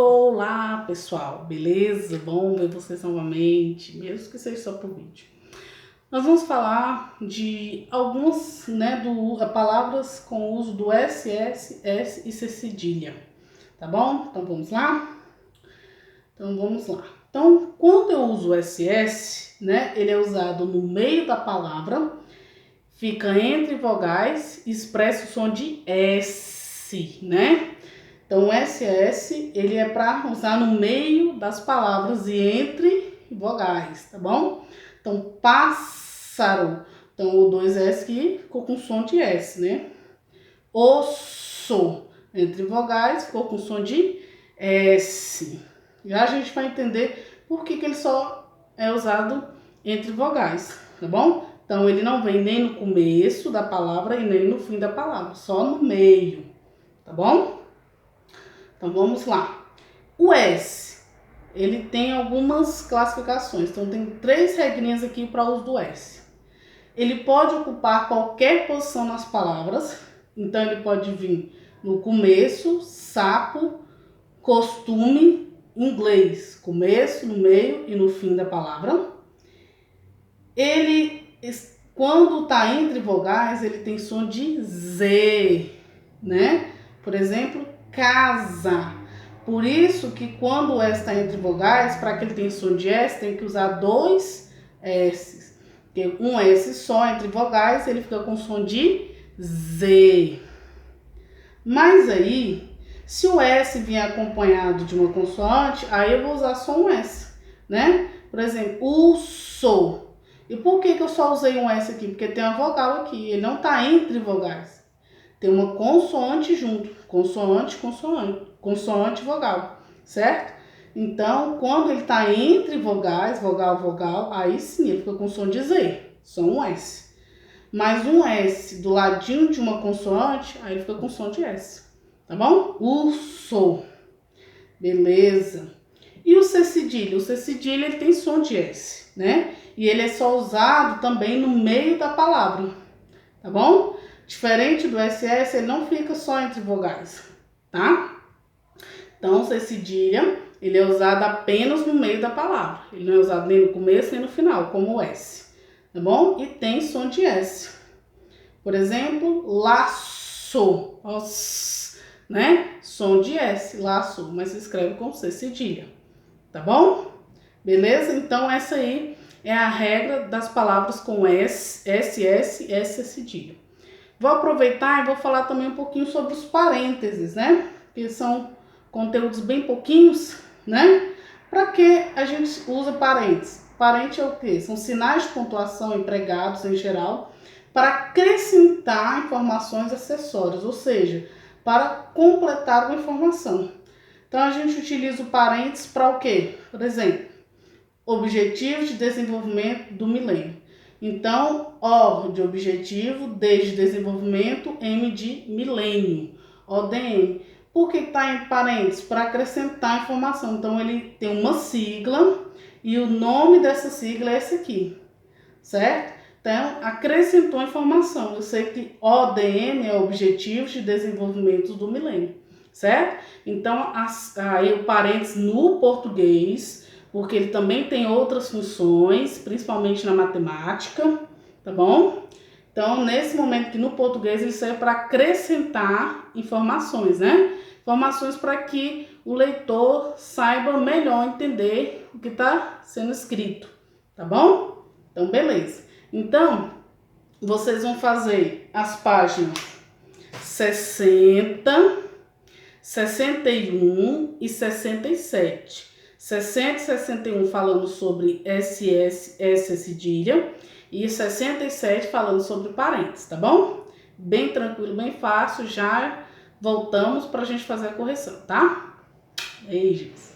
Olá pessoal, beleza? Bom ver vocês novamente, mesmo que seja só por vídeo. Nós vamos falar de algumas palavras com uso do SS, S e C cedilha, tá bom? Então vamos lá? Então, quando eu uso o SS, ele é usado no meio da palavra, fica entre vogais, expressa o som de S, Então, o SS, ele é para usar no meio das palavras e entre vogais, tá bom? Então, pássaro. Então, o 2S aqui ficou com som de S, Osso. Entre vogais, ficou com som de S. Já a gente vai entender por que ele só é usado entre vogais, tá bom? Então, ele não vem nem no começo da palavra e nem no fim da palavra, só no meio, tá bom? Então, vamos lá. O S, ele tem algumas classificações. Então, tem 3 regrinhas aqui para o uso do S. Ele pode ocupar qualquer posição nas palavras. Então, ele pode vir no começo, sapo, costume, inglês. Começo, no meio e no fim da palavra. Ele, quando está entre vogais, ele tem som de Z, Por exemplo, casa. Por isso que quando o S está entre vogais, para que ele tenha som de S, tem que usar 2 S. Porque um S só entre vogais, ele fica com som de Z. Mas aí, se o S vier acompanhado de uma consoante, aí eu vou usar só um S, Por exemplo, urso. E por que eu só usei um S aqui? Porque tem uma vogal aqui, ele não está entre vogais. Tem uma consoante junto, consoante, vogal, certo? Então, quando ele está entre vogais, vogal, aí sim ele fica com som de Z, só um S. Mas um S do ladinho de uma consoante, aí ele fica com som de S, tá bom? Urso, beleza. E o C cedilha? O C cedilha ele tem som de S, E ele é só usado também no meio da palavra, tá bom? Diferente do SS, ele não fica só entre vogais, tá? Então, o C cedilha, ele é usado apenas no meio da palavra. Ele não é usado nem no começo nem no final, como o S, tá bom? E tem som de S. Por exemplo, laço, Som de S, laço, mas se escreve com C cedilha, tá bom? Beleza? Então, essa aí é a regra das palavras com S, SS, S cedilha. Vou aproveitar e vou falar também um pouquinho sobre os parênteses, Que são conteúdos bem pouquinhos, Para que a gente usa parênteses? Parênteses é o quê? São sinais de pontuação empregados em geral para acrescentar informações acessórias, ou seja, para completar uma informação. Então, a gente utiliza o parênteses para o quê? Por exemplo, Objetivos de Desenvolvimento do Milênio. Então, O de objetivo, D de desenvolvimento, M de milênio, ODM. Por que está em parênteses? Para acrescentar informação. Então, ele tem uma sigla e o nome dessa sigla é esse aqui, certo? Então, acrescentou informação. Eu sei que ODM é Objetivos de Desenvolvimento do Milênio, certo? Então, aí o parênteses no português, porque ele também tem outras funções, principalmente na matemática, tá bom? Então, nesse momento que no português ele serve para acrescentar informações, Informações para que o leitor saiba melhor entender o que está sendo escrito, tá bom? Então, beleza. Então, vocês vão fazer as páginas 60, 61 e 67. 60 e 61 falando sobre SS, S cedilha, e 67 falando sobre parênteses, tá bom? Bem tranquilo, bem fácil, já voltamos para a gente fazer a correção, tá? Beijos!